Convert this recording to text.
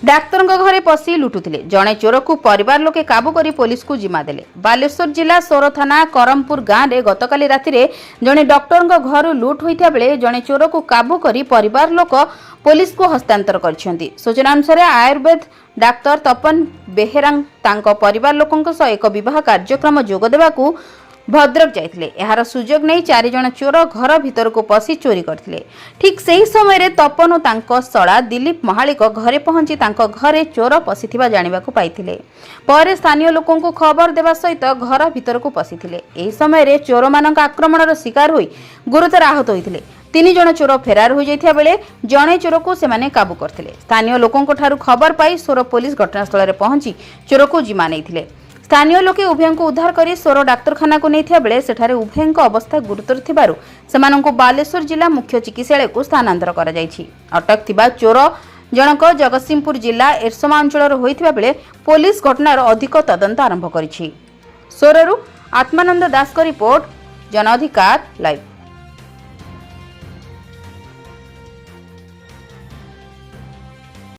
Doctor घरे पशि लुटुले जड़े चोर को परिवार लोके काबू कर पुलिस को जिम्मा देले। बालेश्वर जिला सोर थाना करमपुर गाँव में गतकाली राति जड़े डॉक्टर घर लुट होता बेले जड़े चोर को काबू कर परिवार लोक पुलिस को हस्तांतर कर। सूचना अनुसार आयुर्वेद डाक्तर तपन बेहेरांग तांको परिवार लोकों सह एक विवाह कार्यक्रम जोग देवाकू भद्रक जाइथिले। एहार सुजोग नहीं 4 जण चोर घर भीतर को पशि चोरी करथिले। ठीक सही समय तपन और तांको सड़ा दिलीप महालिक घरे पहुंची तांको घरे चोर पशिथिबा जानिबाकू पाइथिले। पर स्थानीय लोकों को खबर देवा सहित घर भीतर को पशिथिले। एही समय चोर मानक आक्रमणर शिकार होई गुरुतर आहत होइथिले। 3 जण चोर फेरार हो जाइथिया बेले जणे चोर को सेमाने काबू करथिले। स्थानीय लोकों को ठारू खबर पाई सोर पुलिस घटनास्थल रे पहुंची चोर को जिम्मा नैथिले। स्थानीय लोके उभय को उद्धार कर सोर डाक्तखाना को नहीं बेले सेठारे उभय अवस्था गुरुतर थिबारु सेमानंको बालेश्वर जिला मुख्य चिकित्सालय को स्थानांतर करा जायछि। अटक थिबा चोर जनक जगतसिंहपुर जिला एरसमा अंचल होइथिबा बेले पुलिस घटनार अधिक तदंत आरंभ करिछि। सोररु आत्मानंद दास को रिपोर्ट, जन अधिकार लाइव।